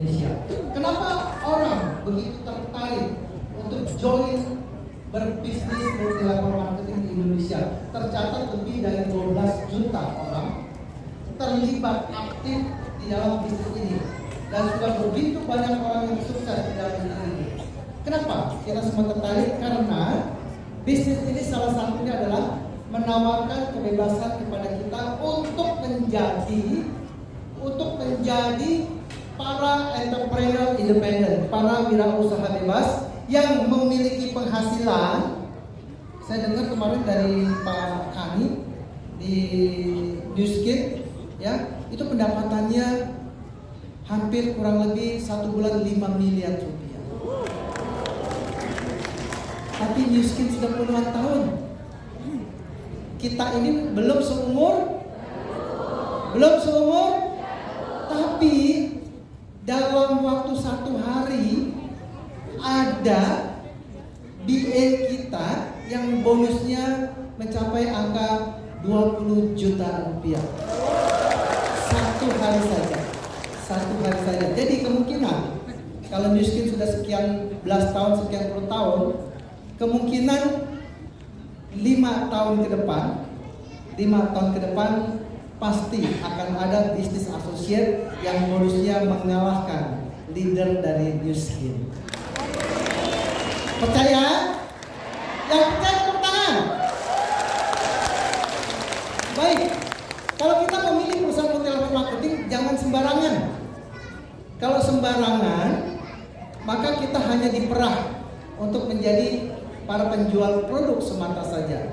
Indonesia. Kenapa orang begitu tertarik untuk join berbisnis multi-level marketing di Indonesia? Tercatat lebih dari 12 juta orang terlibat aktif di dalam bisnis ini, dan sudah begitu banyak orang yang sukses di dalam bisnis ini. Kenapa kita semua tertarik? Karena bisnis ini salah satunya adalah menawarkan kebebasan kepada kita untuk menjadi para entrepreneur independen, para wirausaha bebas yang memiliki penghasilan. Saya dengar kemarin dari Pak Kani di Newskin, ya, itu pendapatannya hampir kurang lebih 1 bulan 5 miliar rupiah. Tapi Newskin sudah puluhan tahun. Kita ini belum seumur, tapi dalam waktu 1 hari ada BA kita yang bonusnya mencapai angka 20 juta rupiah. Satu hari saja. Jadi kemungkinan kalau Newskin sudah sekian belas tahun, sekian puluh tahun, kemungkinan 5 tahun ke depan pasti akan ada bisnis associate yang bonusnya mengalahkan leader dari Newskin. Percaya? Yang percaya tepuk tangan. Baik, kalau kita memilih perusahaan multi-level marketing, jangan sembarangan. Kalau sembarangan, maka kita hanya diperah untuk menjadi para penjual produk semata saja.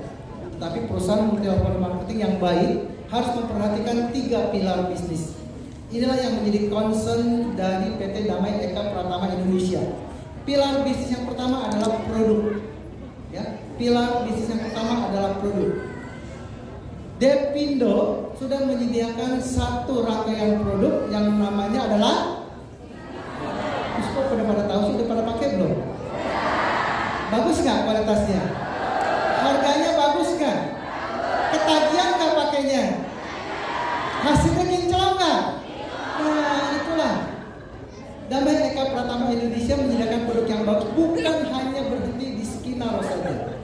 Tapi perusahaan multi-level marketing yang baik harus memperhatikan 3 pilar bisnis. Inilah yang menjadi concern dari PT Damai Eka Pratama Indonesia. Pilar bisnis yang pertama adalah produk. Ya, pilar bisnis yang pertama adalah produk. Depindo sudah menyediakan satu rangkaian produk yang namanya adalah, kok pada tahu, sudah pada pakai belum? Bagus nggak kualitasnya? Harganya bagus nggak? Ketagihan nggak pakainya? Hasilnya kinclong nggak? Nah, itulah Damai Eka Pratama Indonesia menyediakan produk yang bagus, bukan hanya berhenti di Skinaro saja,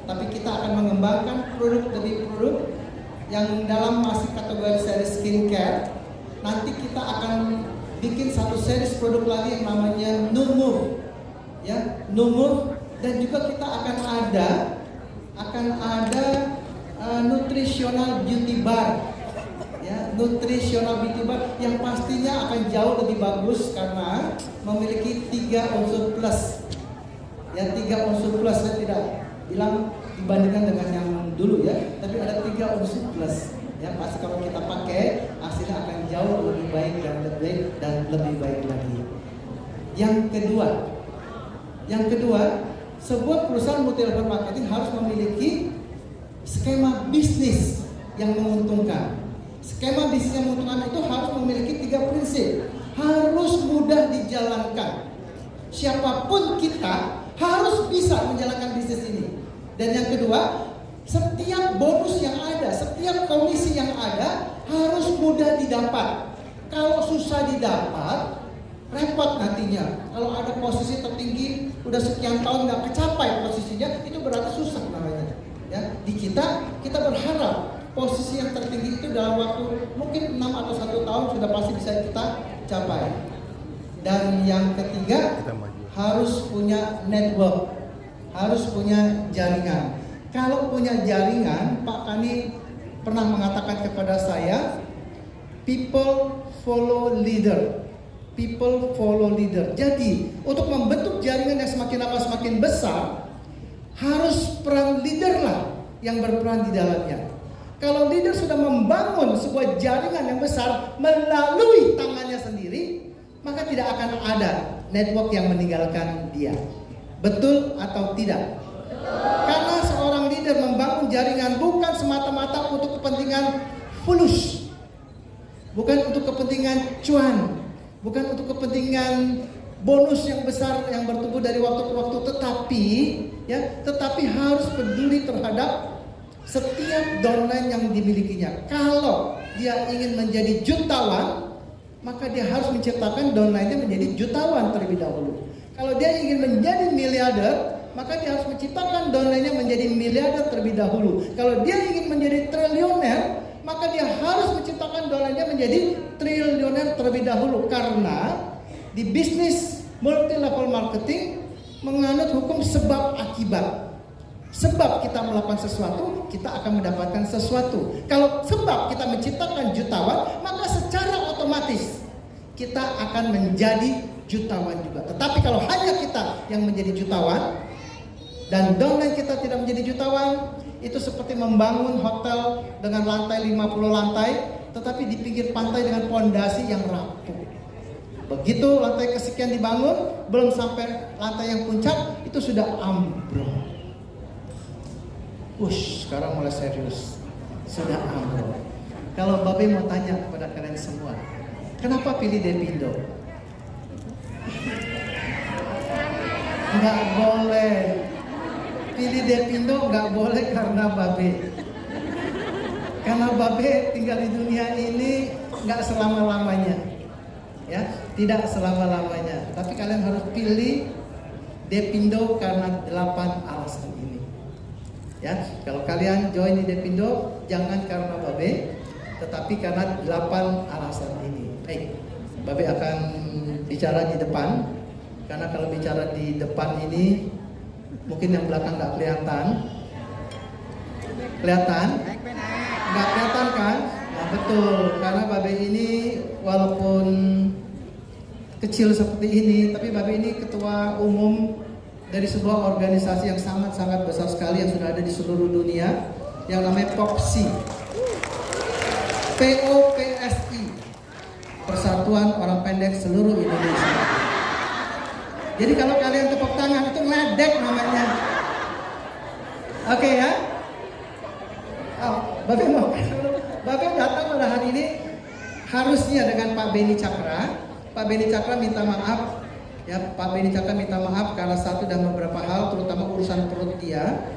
tapi kita akan mengembangkan produk demi produk yang dalam masih kategori seri skincare. Nanti kita akan bikin satu series produk lagi yang namanya Numur, ya, Numur, dan juga kita akan ada nutritional beauty bar, ya, nutritional beauty bar yang pastinya akan jauh lebih bagus karena memiliki 3 unsur plus, ya, 3 unsur plus. Saya tidak bilang dibandingkan dengan yang dulu, ya, tapi ada 3 unsur plus, ya. Pasti kalau kita pakai hasilnya akan jauh lebih baik dan lebih baik lagi. Yang kedua, sebuah perusahaan multi-level marketing harus memiliki skema bisnis yang menguntungkan. Skema bisnis yang menguntungkan itu harus memiliki 3 prinsip. Harus mudah dijalankan. Siapapun kita harus bisa menjalankan bisnis ini. Dan yang kedua, setiap bonus yang ada, setiap komisi yang ada harus mudah didapat. Kalau susah didapat, repot nantinya. Kalau ada posisi tertinggi udah sekian tahun nggak kecapai posisinya, itu berarti susah namanya. Ya, di kita berharap posisi yang tertinggi itu dalam waktu mungkin 6 atau 1 tahun sudah pasti bisa kita capai. Dan yang ketiga, harus punya network, harus punya jaringan. Kalau punya jaringan, Pak Kani pernah mengatakan kepada saya, people follow leader. People follow leader. Jadi, untuk membentuk jaringan yang semakin lama semakin besar, harus peran leader lah yang berperan di dalamnya. Kalau leader sudah membangun sebuah jaringan yang besar melalui tangannya sendiri, maka tidak akan ada network yang meninggalkan dia. Betul atau tidak? Karena seorang leader membangun jaringan bukan semata-mata untuk kepentingan fulus, bukan untuk kepentingan cuan, bukan untuk kepentingan bonus yang besar yang bertumbuh dari waktu ke waktu, tetapi harus peduli terhadap setiap downline yang dimilikinya. Kalau dia ingin menjadi jutawan, maka dia harus menciptakan downline-nya menjadi jutawan terlebih dahulu. Kalau dia ingin menjadi miliarder, maka dia harus menciptakan downline-nya menjadi miliarder terlebih dahulu. Kalau dia ingin menjadi triliuner, maka dia harus menciptakan downline-nya menjadi triliuner terlebih dahulu. Karena di bisnis multi level marketing menganut hukum sebab akibat. Sebab kita melakukan sesuatu, kita akan mendapatkan sesuatu. Kalau sebab kita menciptakan jutawan, maka secara otomatis kita akan menjadi jutawan juga. Tetapi kalau hanya kita yang menjadi jutawan dan downline kita tidak menjadi jutawan, itu seperti membangun hotel dengan lantai 50 lantai, tetapi di pinggir pantai dengan pondasi yang rapuh. Begitu lantai kesekian dibangun, belum sampai lantai yang puncak, itu sudah ambrol. Sekarang mulai serius. Sudah ambrol. Kalau Babe mau tanya kepada kalian semua, kenapa pilih Depindo? Nggak boleh. Pilih Depindo nggak boleh karena Babe. Karena Babe tinggal di dunia ini nggak selama-lamanya. Ya, tidak selama-lamanya. Tapi kalian harus pilih Depindo karena 8 alasan ini. Ya, kalau kalian join di Depindo jangan karena Babe, tetapi karena 8 alasan ini. Baik, Babe akan bicara di depan. Karena kalau bicara di depan ini mungkin yang belakang nggak kelihatan. Kelihatan? Nggak kelihatan kan? Nah, betul, karena Babe ini walaupun kecil seperti ini, tapi Babe ini ketua umum dari sebuah organisasi yang sangat-sangat besar sekali yang sudah ada di seluruh dunia, yang namanya POPSI. POPSI, Persatuan Orang Pendek Seluruh Indonesia. Jadi kalau kalian tepuk tangan itu ngeledek namanya. Oke ya? Babe mau. Babe datang pada hari ini harusnya dengan Pak Beni Cakra. Pak Beni Cakra minta maaf. Ya, Pak Beni Cakra minta maaf karena satu dan beberapa hal, terutama urusan perut dia,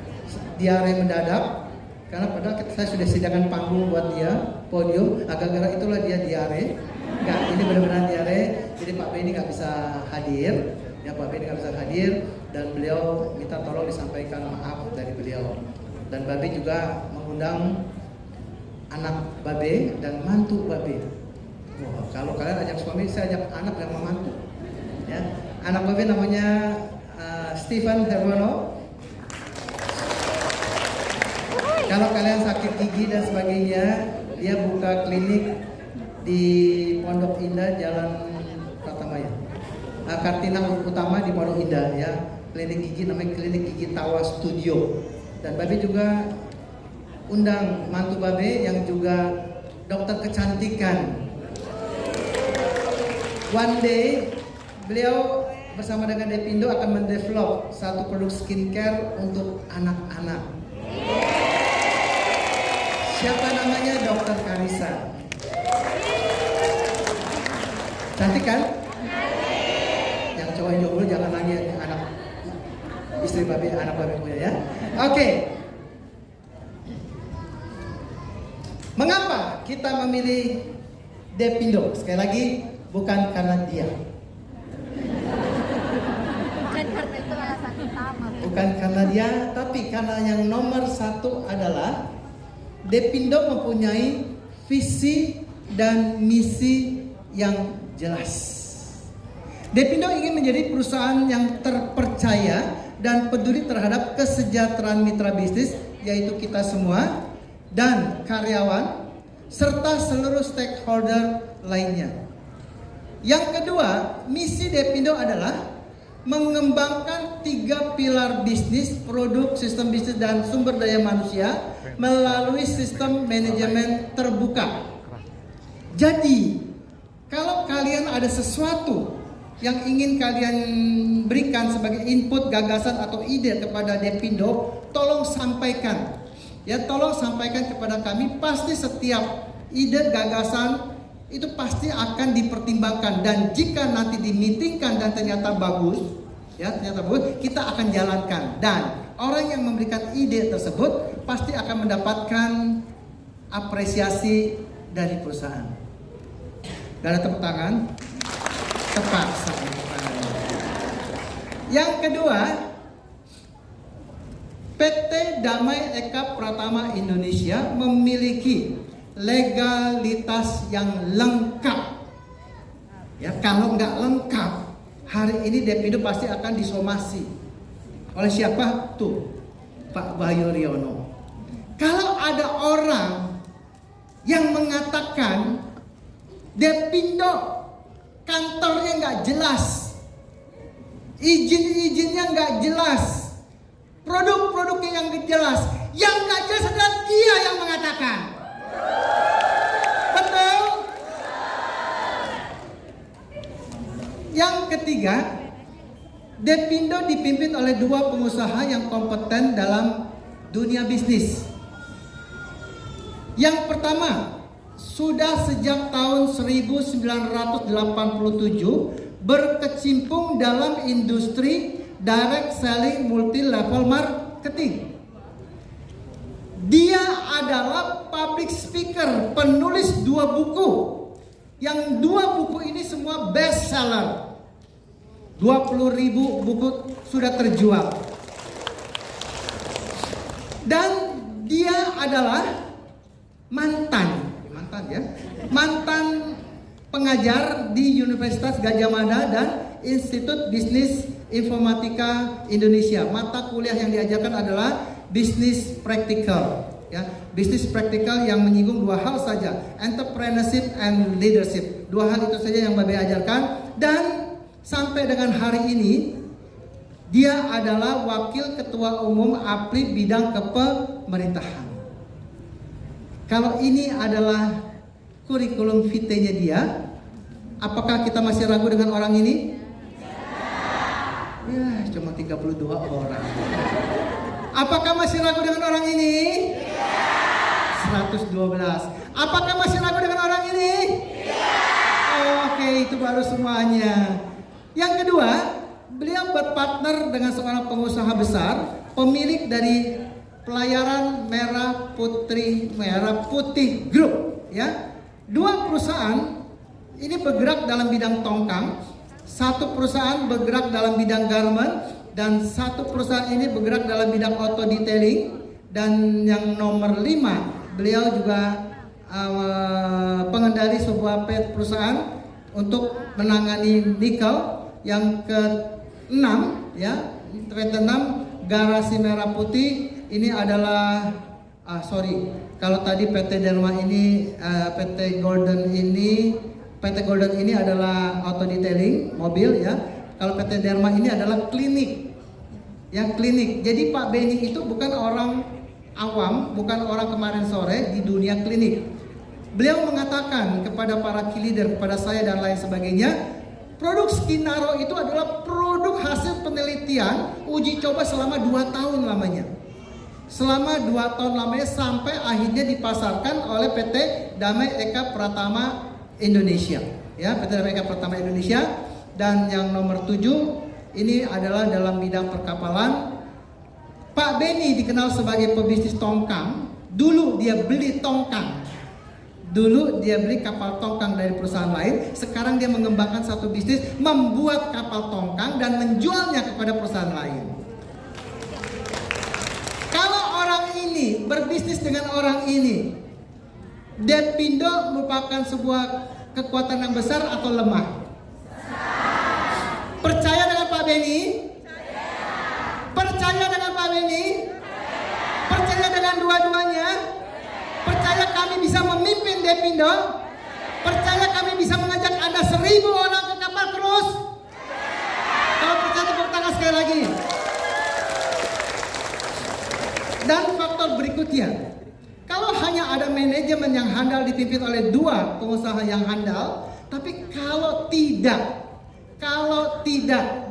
diare mendadak. Karena padahal saya sudah sediakan panggung buat dia, podium. Agak-agak itulah dia diare. Enggak, ini benar-benar diare. Jadi Pak Beni nggak bisa hadir. Ya, Pak Beni nggak bisa hadir dan beliau minta tolong disampaikan maaf dari beliau. Dan Babe juga mengundang anak Babe dan mantu Babe. Wah, kalau kalian ajak suami, saya ajak anak dan mantu. Ya, anak Babe namanya Stephen Hermono. Kalau kalian sakit gigi dan sebagainya, dia buka klinik di Pondok Indah, Jalan Pratamaya. Kartina Utama di Pondok Indah ya. Klinik gigi namanya Klinik Gigi Tawa Studio. Dan Babe juga undang mantu Babe yang juga dokter kecantikan. One day beliau bersama dengan Depindo akan mendevelop satu produk skincare untuk anak-anak. Siapa namanya? Dokter Karisa. Cantik kan? Yang cowok yang jomblo jangan nanya anak istri Babe, anak Babe punya ya. Oke. Mengapa kita memilih Depindo? Sekali lagi, bukan karena dia. Bukan karena dia, tapi karena yang nomor satu adalah Depindo mempunyai visi dan misi yang jelas. Depindo ingin menjadi perusahaan yang terpercaya dan peduli terhadap kesejahteraan mitra bisnis, yaitu kita semua dan karyawan serta seluruh stakeholder lainnya. Yang kedua, misi Depindo adalah mengembangkan 3 pilar bisnis, produk, sistem bisnis, dan sumber daya manusia melalui sistem manajemen terbuka. Jadi, kalau kalian ada sesuatu yang ingin kalian berikan sebagai input, gagasan, atau ide kepada Depindo, tolong sampaikan. Ya, tolong sampaikan kepada kami. Pasti setiap ide, gagasan itu pasti akan dipertimbangkan, dan jika nanti dimitingkan dan ternyata bagus, ya ternyata bagus, kita akan jalankan, dan orang yang memberikan ide tersebut pasti akan mendapatkan apresiasi dari perusahaan. Gak ada tepuk tangan? Terpaksa. Yang kedua, PT Damai Eka Pratama Indonesia memiliki legalitas yang lengkap. Ya, kalau nggak lengkap, hari ini Depindo pasti akan disomasi. Oleh siapa? Tuh, Pak Bayu Riono. Kalau ada orang yang mengatakan Depindo kantornya nggak jelas, izin-izinnya nggak jelas, produk-produknya yang nggak jelas adalah dia yang mengatakan. Betul? Yang ketiga, Depindo dipimpin oleh dua pengusaha yang kompeten dalam dunia bisnis. Yang pertama, sudah sejak tahun 1987 berkecimpung dalam industri direct selling multi level marketing. Dia adalah public speaker, penulis 2 buku. Yang 2 buku ini semua best seller. 20.000 buku sudah terjual. Dan dia adalah mantan pengajar di Universitas Gadjah Mada dan Institut Bisnis Informatika Indonesia. Mata kuliah yang diajarkan adalah bisnis praktikal, ya, bisnis praktikal yang menyinggung 2 hal saja, entrepreneurship and leadership. 2 hal itu saja yang Babe ajarkan, dan sampai dengan hari ini dia adalah wakil ketua umum APRI bidang kepemerintahan. Kalau ini adalah kurikulum vitae-nya dia, apakah kita masih ragu dengan orang ini? Ya, cuma 32 orang. Apakah masih ragu dengan orang ini? 112. Apakah masih ragu dengan orang ini? Oke, itu baru semuanya. Yang kedua, beliau berpartner dengan seorang pengusaha besar, pemilik dari Pelayaran Merah Putih Group, ya. 2 perusahaan ini bergerak dalam bidang tongkang, 1 perusahaan bergerak dalam bidang garment, dan 1 perusahaan ini bergerak dalam bidang auto detailing. Dan yang nomor 5, beliau juga pengendali sebuah perusahaan untuk menangani nikel. Yang ke-6, ya, PT 6 Garasi Merah Putih ini adalah kalau tadi PT Derma ini PT Golden ini adalah auto detailing mobil, ya. Kalau PT Derma ini adalah klinik. Ya, klinik. Jadi Pak Beni itu bukan orang awam, bukan orang kemarin sore di dunia klinik. Beliau mengatakan kepada para key leader, kepada saya dan lain sebagainya, produk Skinaro itu adalah produk hasil penelitian uji coba selama 2 tahun lamanya. Selama 2 tahun lamanya sampai akhirnya dipasarkan oleh PT Damai Eka Pratama Indonesia. Ya, PT Damai Eka Pratama Indonesia. Dan yang nomor 7 ini adalah dalam bidang perkapalan. Pak Beni dikenal sebagai pebisnis tongkang. Dulu dia beli tongkang. Dulu dia beli kapal tongkang dari perusahaan lain. Sekarang dia mengembangkan satu bisnis, membuat kapal tongkang dan menjualnya kepada perusahaan lain. Kalau orang ini berbisnis dengan orang ini, Depindo merupakan sebuah kekuatan yang besar atau lemah? Percaya dengan Pak Beni? Percaya dengan Pak Beni? Percaya dengan dua-duanya? Percaya kami bisa memimpin Depindo? Percaya kami bisa mengajak Anda 1000 orang ke kapal terus? Kalau percaya tepuk tangan sekali lagi. Dan faktor berikutnya, kalau hanya ada manajemen yang handal dipimpin oleh 2 pengusaha yang handal, tapi kalau tidak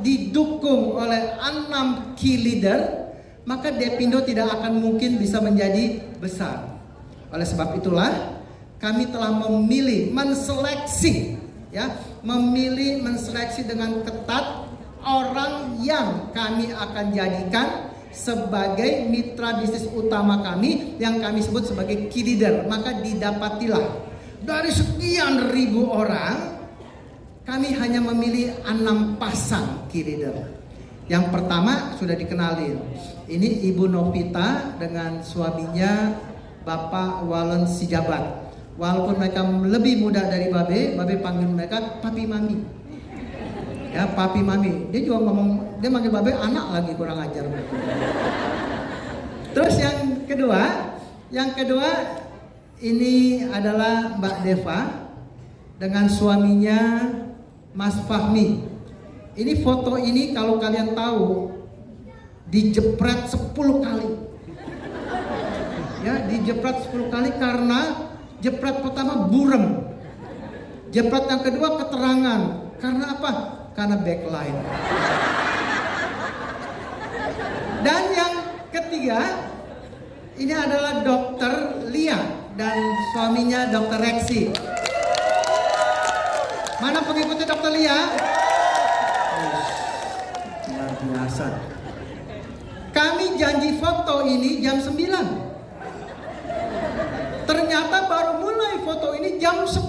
didukung oleh 6 key leader, maka Depindo tidak akan mungkin bisa menjadi besar. Oleh sebab itulah kami telah menseleksi dengan ketat orang yang kami akan jadikan sebagai mitra bisnis utama kami yang kami sebut sebagai key leader. Maka didapatilah dari sekian ribu orang, kami hanya memilih 6 pasang key leader. Yang pertama sudah dikenalin. Ini Ibu Novita dengan suaminya Bapak Walen Sijabat. Walaupun mereka lebih muda dari Babe panggil mereka Papi Mami. Ya, Papi Mami. Dia juga ngomong, dia manggil Babe anak lagi, kurang ajar. Terus yang kedua ini adalah Mbak Deva dengan suaminya Mas Fahmi. Ini foto ini kalau kalian tahu dijepret 10 kali. Ya, dijepret 10 kali karena jepret pertama burem. Jepret yang kedua keterangan. Karena apa? Karena backline. Dan yang ketiga ini adalah Dokter Lia dan suaminya Dokter Reksi. Mana pengikutnya Dokter Lia? Luar biasa. Kami janji foto ini jam 9. Ternyata baru mulai foto ini jam 10.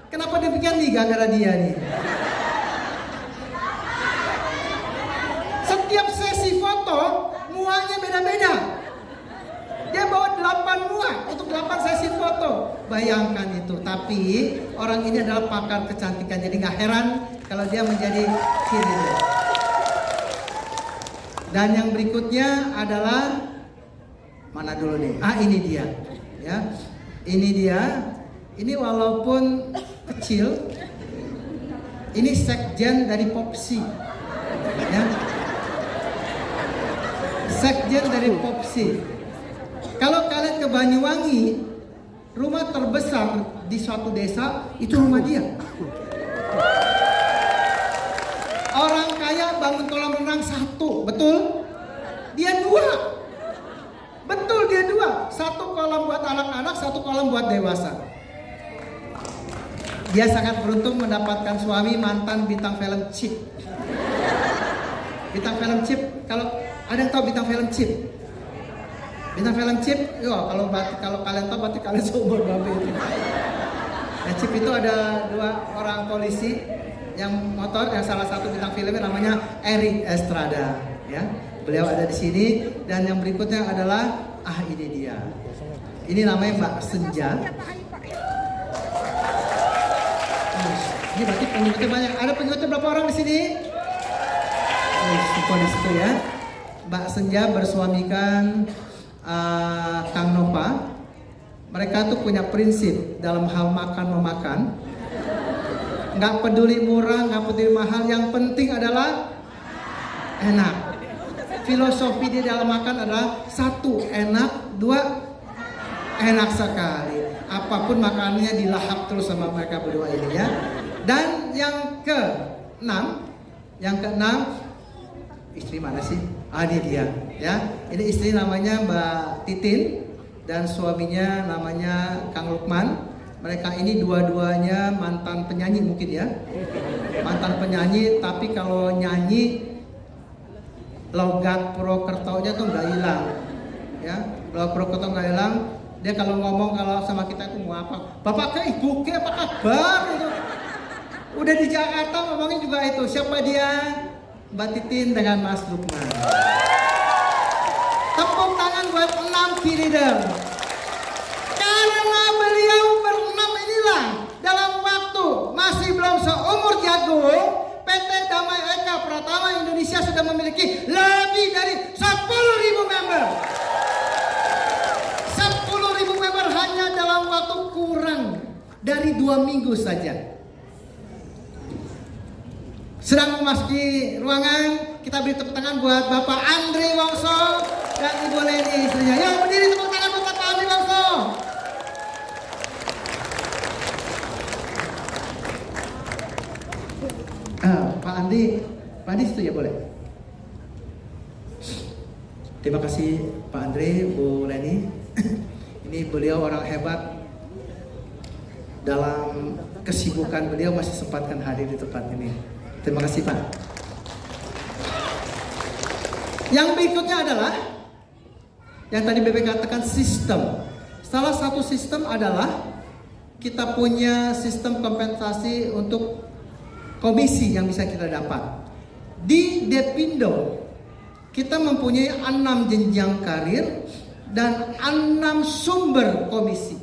Kenapa demikian nih? Gara-gara dia nih. Setiap sesi foto muanya beda-beda. Dia bawa 8 muah untuk 8 sesi foto. Bayangkan itu. Tapi orang ini adalah pakar kecantikan. Jadi gak heran kalau dia menjadi key leader. Dan yang berikutnya adalah mana dulu nih? Ini dia. Ya. Ini dia. Ini walaupun kecil, ini sekjen dari Popsi. Ya. Sekjen dari Popsi. Kalau kalian ke Banyuwangi, rumah terbesar di suatu desa itu rumah dia. Orang kaya bangun kolam renang 1, betul? Dia 2. Betul, dia 2. 1 kolam buat anak-anak, 1 kolam buat dewasa. Dia sangat beruntung mendapatkan suami mantan bintang film Chip. Bintang film Chip, kalau ada yang tahu bintang film Chip? Bintang film Chip, kalau kalian tahu berarti kalian seumur Babe itu. Nah, Chip itu ada 2 orang polisi yang motor, yang salah satu bintang filmnya namanya Eric Estrada, ya. Beliau ada di sini. Dan yang berikutnya adalah ini dia. Ini namanya Mbak Senja. Ini berarti pengikutnya banyak. Ada pengikutnya berapa orang di sini? Semua di situ ya. Mbak Senja bersuamikan Kang Nova. Mereka tuh punya prinsip dalam hal makan memakan. Nggak peduli murah, nggak peduli mahal. Yang penting adalah enak. Filosofi di dalam makan adalah 1 enak, 2 enak sekali. Apapun makanannya dilahap terus sama mereka berdua ini ya. Dan yang ke-6, istri mana sih? Ini dia ya. Ini istri namanya Mbak Titin dan suaminya namanya Kang Lukman. Mereka ini dua-duanya mantan penyanyi mungkin ya. Mantan penyanyi, tapi kalau nyanyi logat Purwokertonya tuh nggak hilang. Ya, logat Purwokerto nggak hilang. Dia kalau ngomong kalau sama kita itu mau apa? Bapak ke ibu ke apa kabar gitu. Udah di Jakarta ngomongin juga itu. Siapa dia? Mbak Titin dengan Mas Lukman. Tepuk tangan buat 6 key leader. Karena beliau ber-6 inilah dalam waktu masih belum seumur jagung, PT Damai Eka Pratama Indonesia sudah memiliki lebih dari 10.000 member. 10.000 member hanya dalam waktu kurang dari 2 minggu saja. Sedang memasuki ruangan, kita beri tepuk tangan buat Bapak Andri Wongso dan Ibu Leni istrinya. Yang berdiri tepuk tangan buat Bapak Andri Wongso. Pak Andi situ ya boleh. Terima kasih Pak Andri, Bu Leni. Ini beliau orang hebat. Dalam kesibukan beliau masih sempatkan hadir di tempat ini. Terima kasih Pak. Yang berikutnya adalah yang tadi BB katakan sistem. Salah satu sistem adalah kita punya sistem kompensasi untuk komisi yang bisa kita dapat. Di Depindo kita mempunyai 6 jenjang karir dan 6 sumber komisi.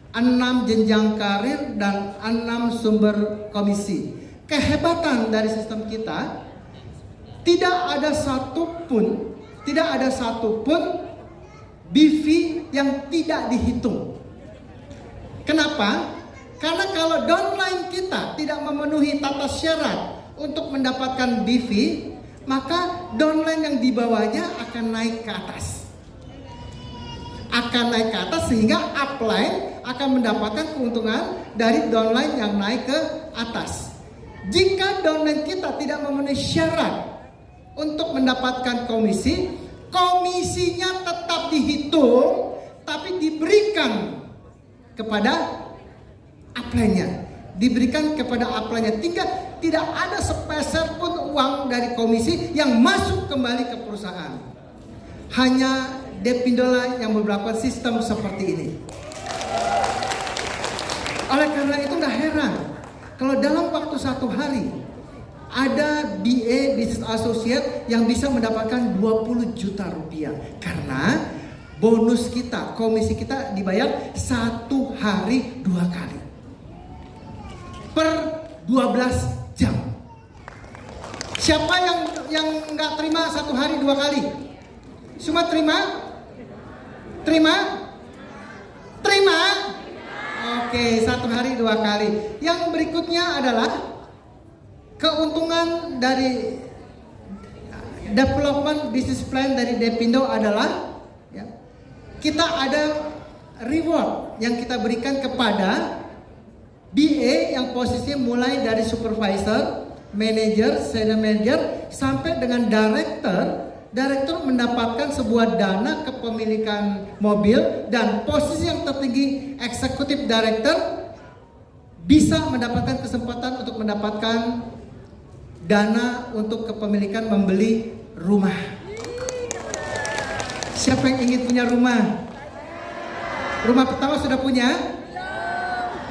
6 jenjang karir dan 6 sumber komisi. Kehebatan dari sistem kita, tidak ada satupun BV yang tidak dihitung. Kenapa? Karena kalau downline kita tidak memenuhi tata syarat untuk mendapatkan BV, maka downline yang di bawahnya akan naik ke atas. Sehingga upline akan mendapatkan keuntungan dari downline yang naik ke atas. Jika downline kita tidak memenuhi syarat untuk mendapatkan komisi, komisinya tetap dihitung tapi diberikan kepada upline-nya. Tidak ada sepeser pun uang dari komisi yang masuk kembali ke perusahaan. Hanya Depindo lah yang memperlakukan sistem seperti ini. Oleh karena itu gak heran kalau dalam waktu 1 hari ada BA Business Associate yang bisa mendapatkan 20 juta rupiah. Karena bonus kita, komisi kita dibayar 1 hari 2 kali per 12 jam. Siapa yang nggak terima 1 hari 2 kali? Semua terima? Oke, 1 hari 2 kali. Yang berikutnya adalah keuntungan dari development business plan dari Depindo adalah kita ada reward yang kita berikan kepada BA yang posisinya mulai dari supervisor, manager, senior manager sampai dengan director. Director mendapatkan sebuah dana kepemilikan mobil, dan posisi yang tertinggi eksekutif director bisa mendapatkan kesempatan untuk mendapatkan dana untuk kepemilikan membeli rumah. Siapa yang ingin punya rumah? Rumah pertama sudah punya?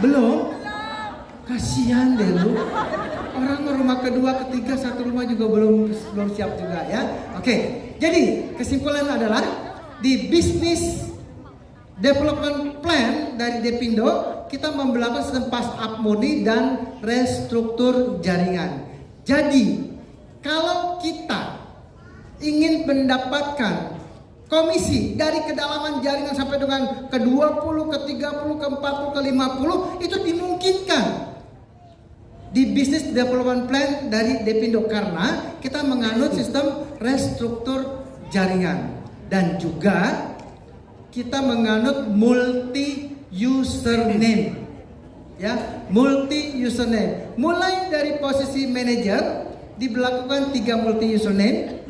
Belum? Kasihan deh lu. Orang rumah kedua, ketiga, 1 rumah juga belum siap juga ya. Oke, jadi kesimpulan adalah di Business Development Plan dari Depindo kita memberlakukan sistem pass up money dan restruktur jaringan. Jadi kalau kita ingin mendapatkan komisi dari kedalaman jaringan sampai dengan ke 20, ke 30, ke 40, ke 50, itu dimungkinkan di Business Development Plan dari Depindo karena kita menganut sistem restruktur jaringan, dan juga kita menganut multi username. Multi username. Mulai dari posisi manager diberlakukan 3 multi username,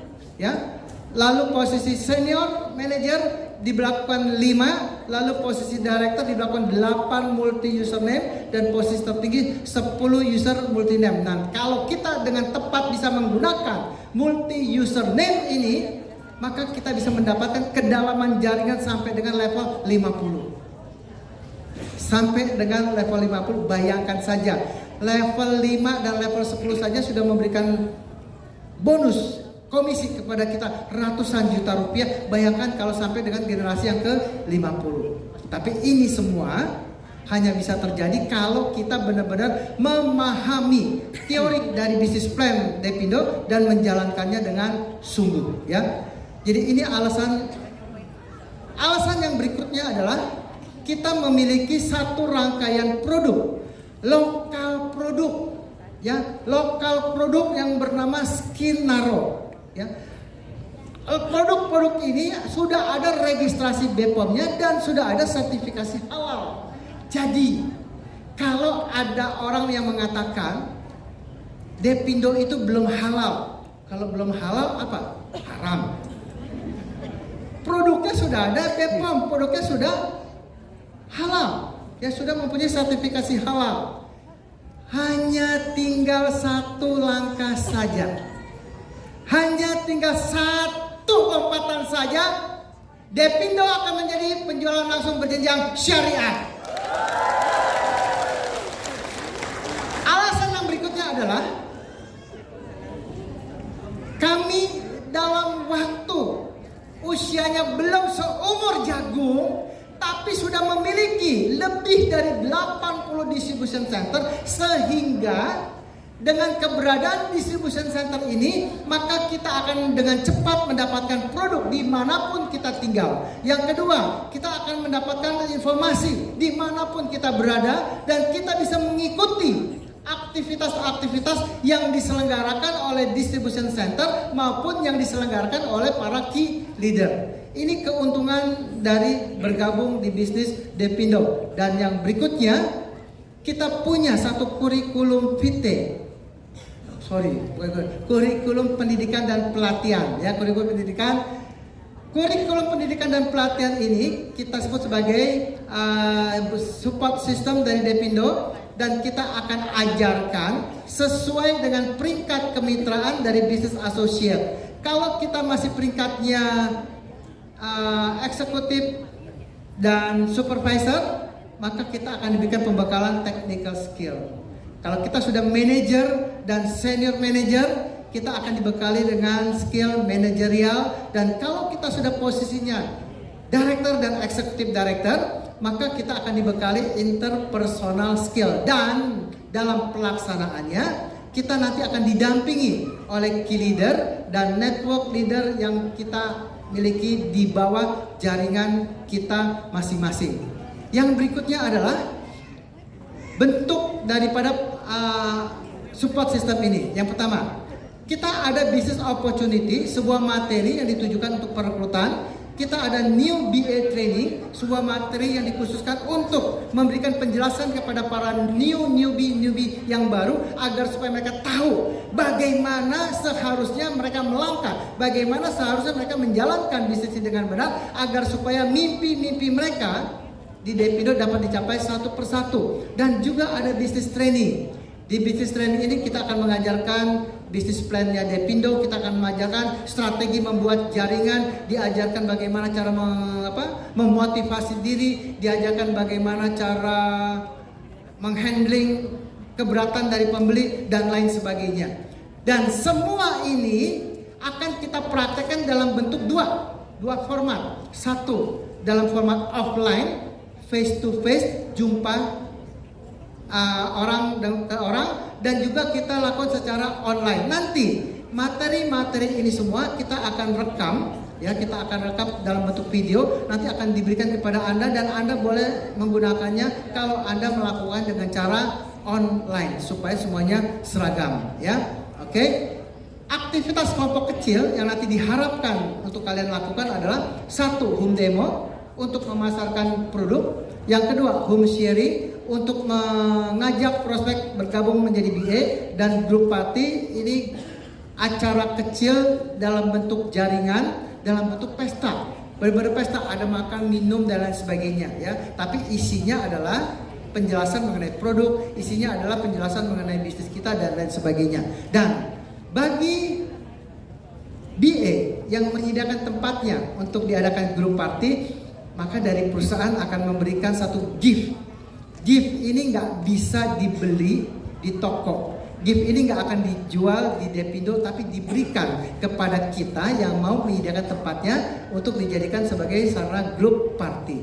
Lalu posisi senior manager diberlakukan 5, lalu posisi director diberlakukan 8 multi username, dan posisi tertinggi 10 user multi name. Nah, kalau kita dengan tepat bisa menggunakan multi username ini, maka kita bisa mendapatkan kedalaman jaringan sampai dengan level 50. Sampai dengan level 50, bayangkan saja level 5 dan level 10 saja sudah memberikan bonus komisi kepada kita ratusan juta rupiah. Bayangkan kalau sampai dengan generasi yang ke-50. Tapi ini semua hanya bisa terjadi kalau kita benar-benar memahami teori dari bisnis plan Depindo dan menjalankannya dengan sungguh, Jadi ini alasan yang berikutnya adalah kita memiliki satu rangkaian produk, lokal produk, lokal produk yang bernama Skinaro. Produk-produk ini sudah ada registrasi BPOM-nya dan sudah ada sertifikasi halal. Jadi kalau ada orang yang mengatakan Depindo itu belum halal, kalau belum halal apa? Haram. Produknya sudah ada BPOM, produknya sudah halal, sudah mempunyai sertifikasi halal. Hanya tinggal 1 langkah saja. Hanya tinggal 1 lompatan saja, Depindo akan menjadi penjualan langsung berjenjang syariah. usianya belum seumur jagung, tapi sudah memiliki lebih dari 80 distribution center, sehingga dengan keberadaan distribution center ini, maka kita akan dengan cepat mendapatkan produk dimanapun kita tinggal. Yang kedua, kita akan mendapatkan informasi dimanapun kita berada, dan kita bisa mengikuti aktivitas-aktivitas yang diselenggarakan oleh distribution center maupun yang diselenggarakan oleh para key leader. Ini keuntungan dari bergabung di bisnis Depindo. Dan yang berikutnya, kita punya satu kurikulum vitae. Kurikulum pendidikan dan pelatihan, ya, kurikulum pendidikan dan pelatihan ini kita sebut sebagai support system dari Depindo, dan kita akan ajarkan sesuai dengan peringkat kemitraan dari bisnis associate. Kalau kita masih peringkatnya eksekutif dan supervisor, maka kita akan diberikan pembekalan technical skill. Kalau kita sudah manager dan senior manager, kita akan dibekali dengan skill manajerial. Dan kalau kita sudah posisinya director dan executive director, maka kita akan dibekali interpersonal skill. Dan dalam pelaksanaannya, kita nanti akan didampingi oleh key leader dan network leader yang kita miliki di bawah jaringan kita masing-masing. Yang berikutnya adalah bentuk daripada support system ini. Yang pertama, kita ada business opportunity, sebuah materi yang ditujukan untuk perekrutan. Kita ada new BA training, sebuah materi yang dikhususkan untuk memberikan penjelasan kepada para newbie yang baru, agar supaya mereka tahu bagaimana seharusnya mereka melangkah, bagaimana seharusnya mereka menjalankan bisnis ini dengan benar, agar supaya mimpi-mimpi mereka di Depindo dapat dicapai satu persatu. Dan juga ada business training. Di bisnis training ini kita akan mengajarkan bisnis plan-nya Depindo, kita akan mengajarkan strategi membuat jaringan, diajarkan bagaimana cara memotivasi diri, diajarkan bagaimana cara menghandling keberatan dari pembeli dan lain sebagainya. Dan semua ini akan kita praktekkan dalam bentuk dua format. Satu, dalam format offline, face to face, jumpa orang ke orang, dan juga kita lakukan secara online. Nanti materi-materi ini semua kita akan rekam, ya, kita akan rekam dalam bentuk video, nanti akan diberikan kepada Anda, dan Anda boleh menggunakannya kalau Anda melakukan dengan cara online supaya semuanya seragam, ya. Oke. Aktivitas kelompok kecil yang nanti diharapkan untuk kalian lakukan adalah: satu, home demo untuk memasarkan produk. Yang kedua, home sharing untuk mengajak prospek bergabung menjadi BA. Dan group party ini acara kecil dalam bentuk jaringan, dalam bentuk pesta. Benar-benar pesta, ada makan, minum, dan lain sebagainya, ya. Tapi isinya adalah penjelasan mengenai produk, isinya adalah penjelasan mengenai bisnis kita dan lain sebagainya. Dan bagi BA yang menyediakan tempatnya untuk diadakan group party, maka dari perusahaan akan memberikan satu gift. Gift ini nggak bisa dibeli di toko. Gift ini nggak akan dijual di Depindo, tapi diberikan kepada kita yang mau menyediakan tempatnya untuk dijadikan sebagai sarana group party.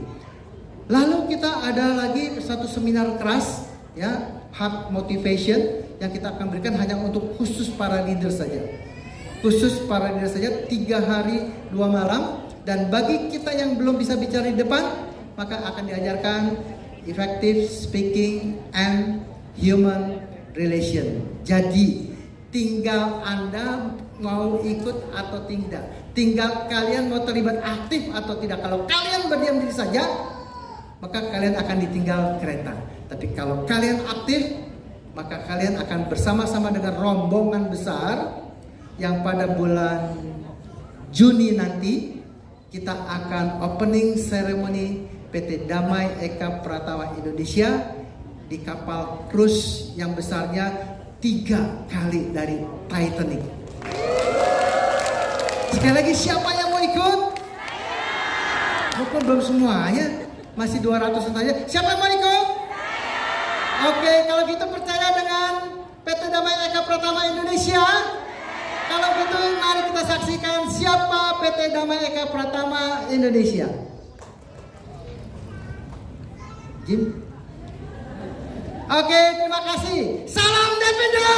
Lalu kita ada lagi satu seminar keras, ya, hub motivation, yang kita akan berikan hanya untuk khusus para leader saja. Khusus para leader saja, 3 hari 2 malam. Dan bagi kita yang belum bisa bicara di depan, maka akan diajarkan effective speaking and human relation. Jadi tinggal Anda mau ikut atau tidak, tinggal kalian mau terlibat aktif atau tidak. Kalau kalian berdiam diri saja, maka kalian akan ditinggal kereta. Tapi kalau kalian aktif, maka kalian akan bersama-sama dengan rombongan besar yang pada bulan Juni nanti kita akan opening ceremony PT Damai Eka Pratama Indonesia di kapal cruise yang besarnya 3 kali dari Titanic. Sekali lagi, siapa yang mau ikut? Bukan belum semuanya, masih 200 saja. Siapa yang mau ikut? Oke, kalau gitu percaya dengan PT Damai Eka Pratama Indonesia? Kalau gitu mari kita saksikan siapa PT Damai Eka Pratama Indonesia? Jim? Oke, terima kasih. Salam Devindo!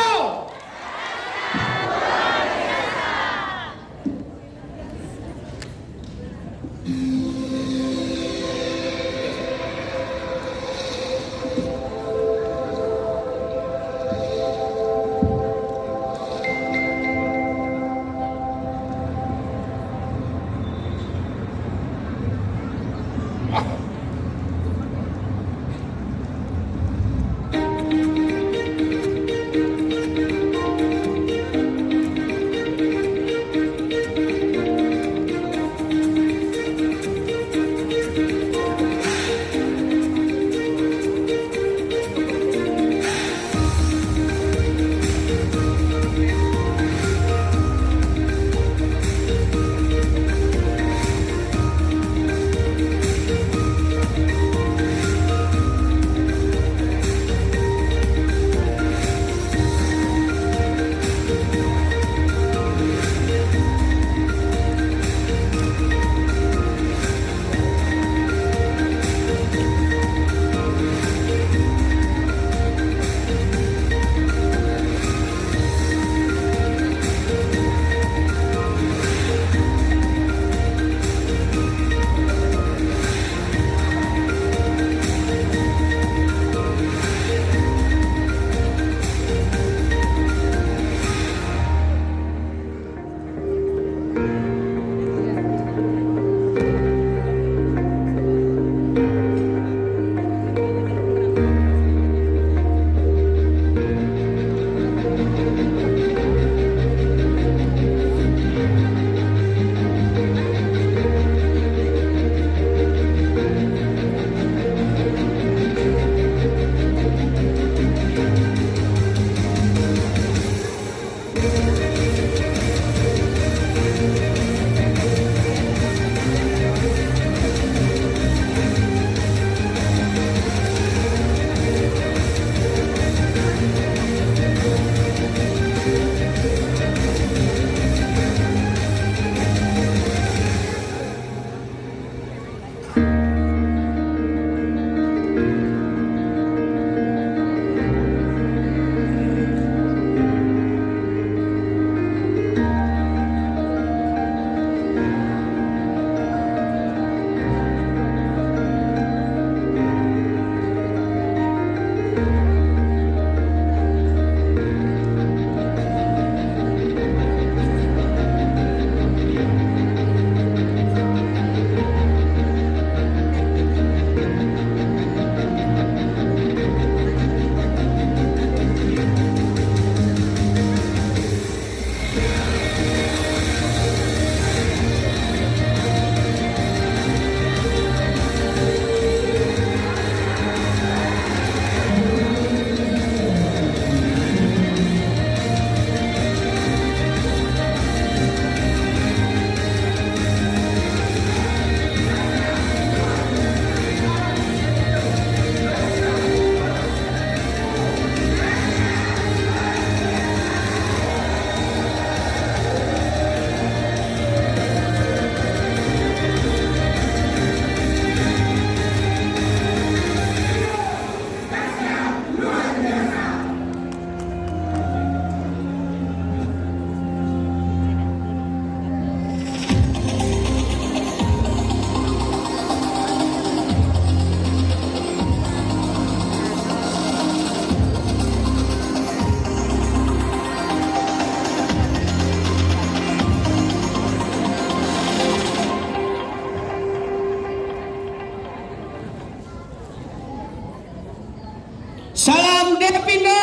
Salam Devindo.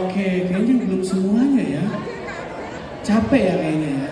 Oke, kayaknya belum semuanya ya. Capek ya kayaknya ya.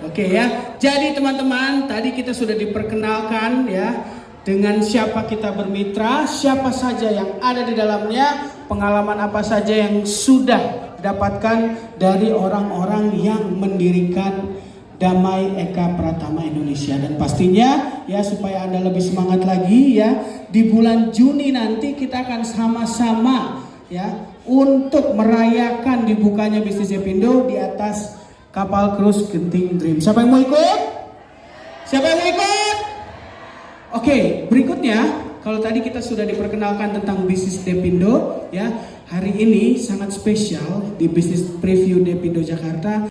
Oke ya. Jadi teman-teman, tadi kita sudah diperkenalkan ya dengan siapa kita bermitra, siapa saja yang ada di dalamnya, pengalaman apa saja yang sudah dapatkan dari orang-orang yang mendirikan Damai Eka Pratama Indonesia. Dan pastinya ya, supaya Anda lebih semangat lagi ya, di bulan Juni nanti kita akan sama-sama ya untuk merayakan dibukanya bisnis Depindo di atas kapal cruise Genting Dream. Siapa yang mau ikut? Siapa yang mau ikut? Oke, berikutnya kalau tadi kita sudah diperkenalkan tentang bisnis Depindo, ya hari ini sangat spesial di bisnis preview Depindo Jakarta.